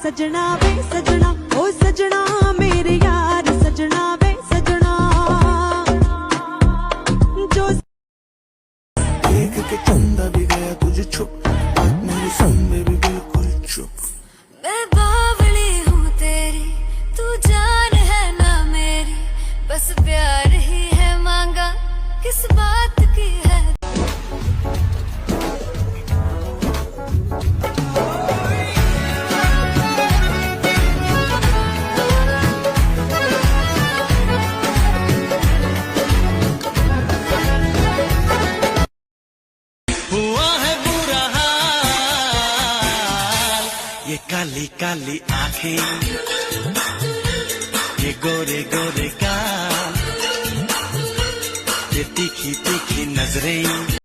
सजना वे सजना ओ सजना मेरे यार सजना वे सजना जो देख के चंदा भी गया तुझे छुप मेरे सामने भी बिल्कुल चुप मैं बावली हूँ तेरी तू जान है ना मेरी बस प्यार ही है मांगा किस बात की है हुआ है बुरा हाल ये काली काली आंखें ये गोरे गोरे गाल ये तीखी तीखी नजरें